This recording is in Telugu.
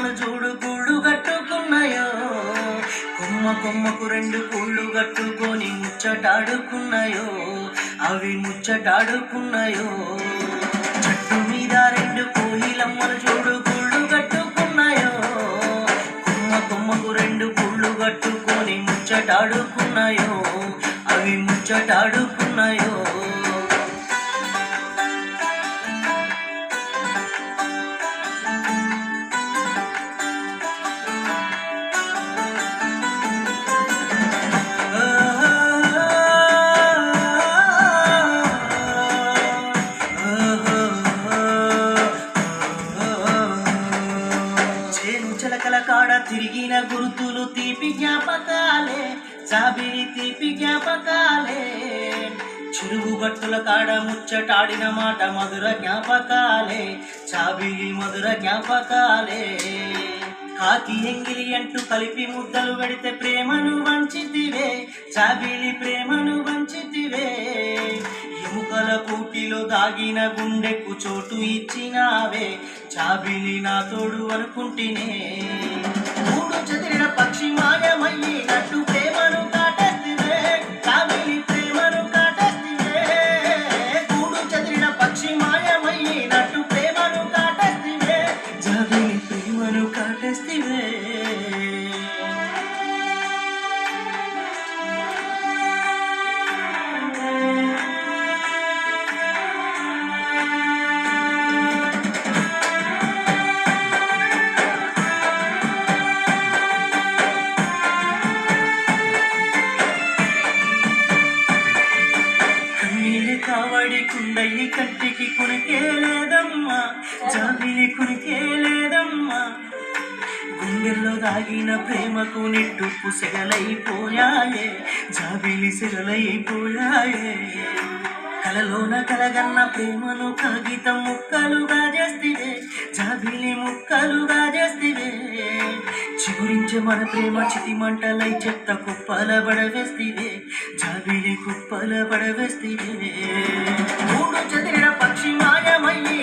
కొమ్మలు చూడు గూళ్ళు కట్టుకున్నాయో, కొమ్మ కొమ్మకు రెండు గూళ్ళు కట్టుకొని ముచ్చటాడుకున్నాయో, అవి ముచ్చటాడుకున్నాయో. చెట్టు మీద రెండు కోయిలమ్మలు చూడు గూళ్ళు కట్టుకున్నాయో, కొమ్మ కొమ్మకు రెండు గూళ్ళు కట్టుకొని ముచ్చటాడుకున్నాయో, అవి ముచ్చటాడుకున్నాయో. చిలకల కాడ తిరిగిన గుర్తులు తీపి జ్ఞాపకాలే, జాబిలి తీపి జ్ఞాపకాలే. చెరువు గట్టుల కాడ ముచ్చటాడిన మాట మధుర జ్ఞాపకాలే, జాబిలి మధుర జ్ఞాపకాలే. కాకి ఎంగిలి అంటూ కలిపి ముద్దలు పెడితే ప్రేమను వంచితివే, జాబిలి ప్రేమను వంచితివే. ఎముకల కూటిలో దాగిన గుండెకు చోటు ఇచ్చినావే, జాబిలి నా తోడు అనుకుంటేనే. మూడు చెదిరిన పక్షి మాయమయ్యినట్టు ప్రేమను కాటేస్తివే, జాబిలి ప్రేమను కాటేస్తివే. మూడు చెదిరిన పక్షి మాయమయ్యినట్టు ప్రేమను కాటేస్తివే, జాబిలి ప్రేమను కాటేస్తివే. కావడి కుండయి కంటికి కునికే లేదమ్మా, జాబిలి కునికే లేదమ్మా. గుండెల్లో దాగిన ప్రేమకు నిట్టుకు సెగలైపోయాయే, జాబిలి సెగలైపోయాయే. కలలోన కలగన్న ప్రేమను కాగితం ముక్కలుగా చేస్తివే, జాబిలి ముక్కలుగా చేస్తివే. చిగురించే మన ప్రేమ చితి మంటలై చెత్త కుప్పల పడవేస్తివే, జాబిలి కుప్పల పడవేస్తివే. మూడు చెదిరిన పక్షి మాయమయ్యి